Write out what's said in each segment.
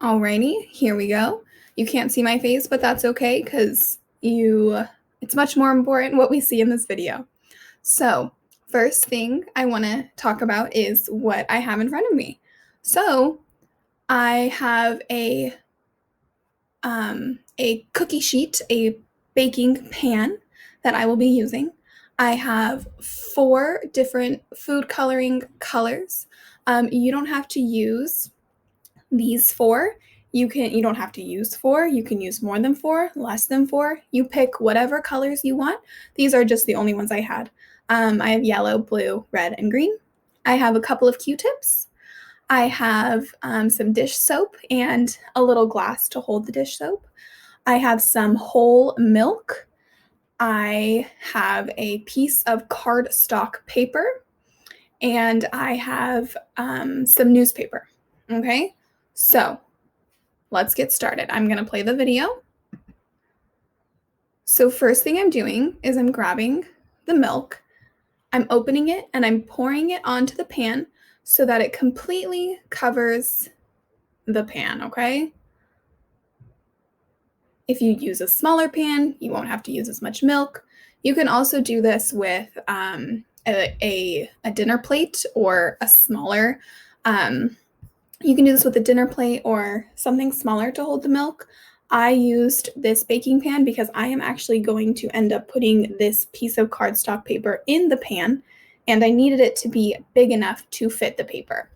Alrighty, here we go. You can't see my face, but that's okay because it's much more important what we see in this video. So, first thing I want to talk about is what I have in front of me. So, I have a cookie sheet, a baking pan that I will be using. I have 4 different food coloring colors. You don't have to use these 4. You don't have to use 4. You can use more than 4, less than 4. You pick whatever colors you want. These are just the only ones I had. I have yellow, blue, red, and green. I have a couple of Q-tips. I have some dish soap and a little glass to hold the dish soap. I have some whole milk. I have a piece of cardstock paper. And I have some newspaper. Okay, so let's get started. I'm going to play the video. So first thing I'm doing is I'm grabbing the milk, I'm opening it, and I'm pouring it onto the pan so that it completely covers the pan, okay? If you use a smaller pan, you won't have to use as much milk. You can also do this with a dinner plate or a smaller, you can do this with a dinner plate or something smaller to hold the milk. I used this baking pan because I am actually going to end up putting this piece of cardstock paper in the pan, and I needed it to be big enough to fit the paper.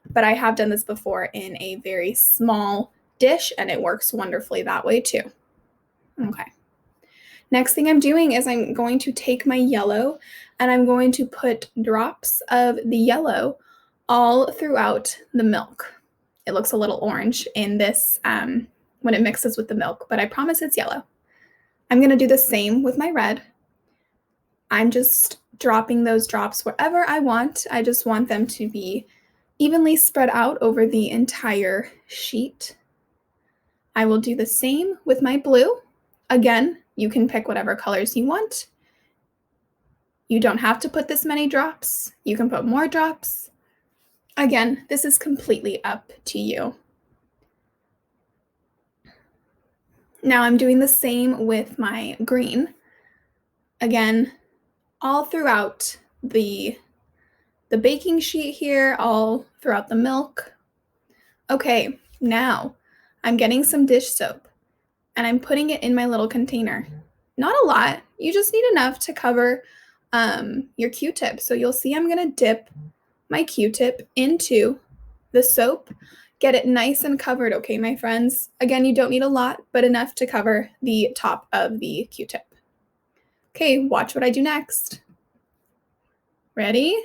But I have done this before in a very small dish, and it works wonderfully that way too. Okay. Next thing I'm doing is I'm going to take my yellow and I'm going to put drops of the yellow all throughout the milk. It looks a little orange in this when it mixes with the milk, but I promise it's yellow. I'm going to do the same with my red. I'm just dropping those drops wherever I want. I just want them to be evenly spread out over the entire sheet. I will do the same with my blue. Again, you can pick whatever colors you want. You don't have to put this many drops. You can put more drops. Again, this is completely up to you. Now I'm doing the same with my green. Again, all throughout the baking sheet here, all throughout the milk. Okay, now I'm getting some dish soap and I'm putting it in my little container. Not a lot, you just need enough to cover your Q-tip. So you'll see I'm gonna dip my Q-tip into the soap, get it nice and covered, okay, my friends? Again, you don't need a lot, but enough to cover the top of the Q-tip. Okay, watch what I do next. Ready?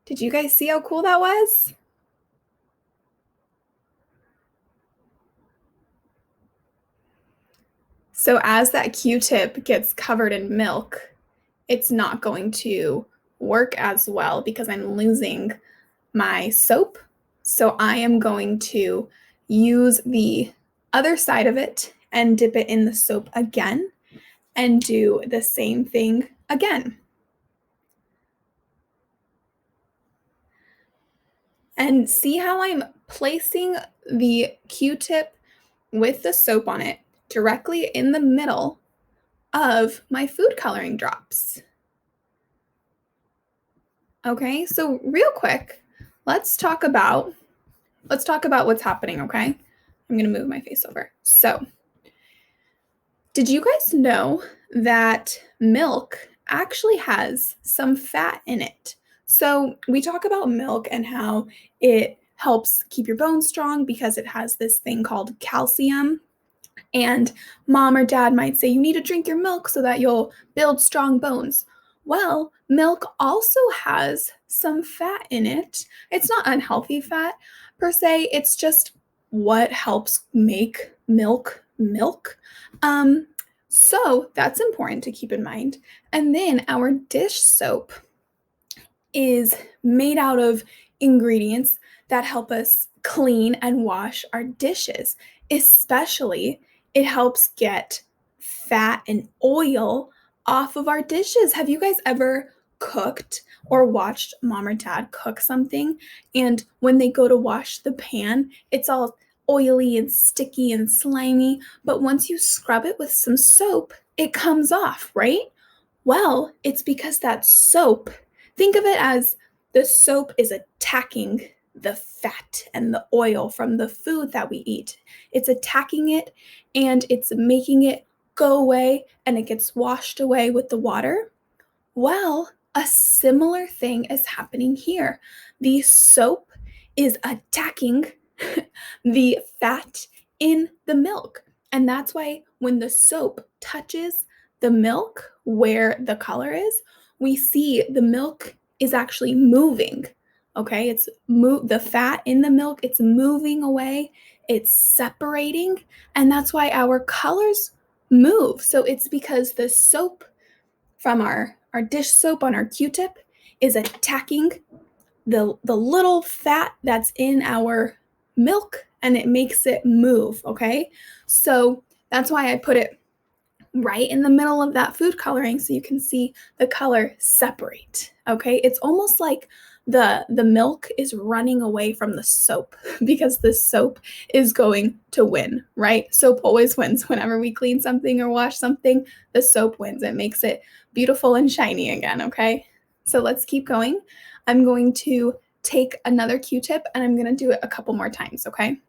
Did you guys see how cool that was? So as that Q-tip gets covered in milk, it's not going to work as well because I'm losing my soap. So I am going to use the other side of it and dip it in the soap again and do the same thing again. And see how I'm placing the Q-tip with the soap on it directly in the middle of my food coloring drops. Okay, so real quick, let's talk about what's happening, okay? I'm gonna move my face over. So, did you guys know that milk actually has some fat in it? So we talk about milk and how it helps keep your bones strong because it has this thing called calcium. And mom or dad might say, you need to drink your milk so that you'll build strong bones. Well, milk also has some fat in it. It's not unhealthy fat per se. It's just what helps make milk milk. So that's important to keep in mind. And then our dish soap is made out of ingredients that help us clean and wash our dishes. Especially, it helps get fat and oil off of our dishes. Have you guys ever cooked or watched mom or dad cook something, and when they go to wash the pan, it's all oily and sticky and slimy, but once you scrub it with some soap, it comes off, right? Well, it's because that soap, think of it as the soap is attacking the fat and the oil from the food that we eat. It's attacking it and it's making it go away and it gets washed away with the water. Well, a similar thing is happening here. The soap is attacking the fat in the milk. And that's why when the soap touches the milk where the color is, we see the milk is actually moving. Okay, the fat in the milk, it's moving away, it's separating, and that's why our colors move. So it's because the soap from our dish soap on our Q-tip is attacking the little fat that's in our milk and it makes it move, okay? So that's why I put it right in the middle of that food coloring so you can see the color separate, okay? It's almost like the milk is running away from the soap because the soap is going to win, right? Soap always wins. Whenever we clean something or wash something, the soap wins. It makes it beautiful and shiny again, okay? So let's keep going. I'm going to take another Q-tip and I'm going to do it a couple more times, okay?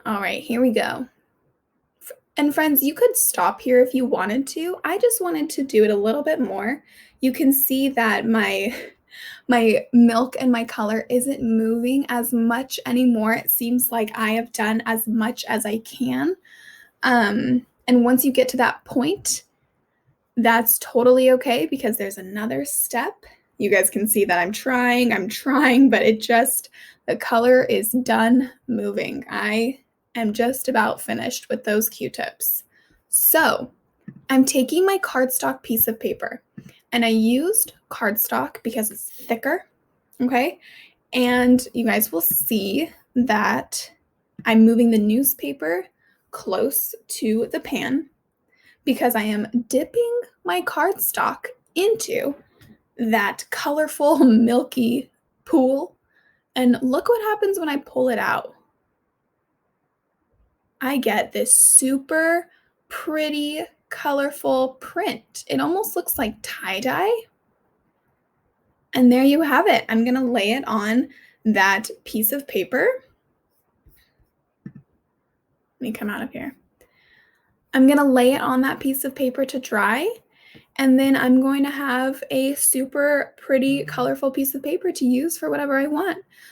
All right, here we go. And friends, you could stop here if you wanted to. I just wanted to do it a little bit more. You can see that my milk and my color isn't moving as much anymore. It seems like I have done as much as I can. And once you get to that point, that's totally okay because there's another step. You guys can see that I'm trying, but the color is done moving. I am just about finished with those Q-tips. So I'm taking my cardstock piece of paper and I used cardstock because it's thicker, okay? And you guys will see that I'm moving the newspaper close to the pan because I am dipping my cardstock into that colorful, milky pool. And look what happens when I pull it out. I get this super pretty, colorful print. It almost looks like tie-dye. And there you have it. I'm going to lay it on that piece of paper. Let me come out of here. I'm going to lay it on that piece of paper to dry. And then I'm going to have a super pretty, colorful piece of paper to use for whatever I want.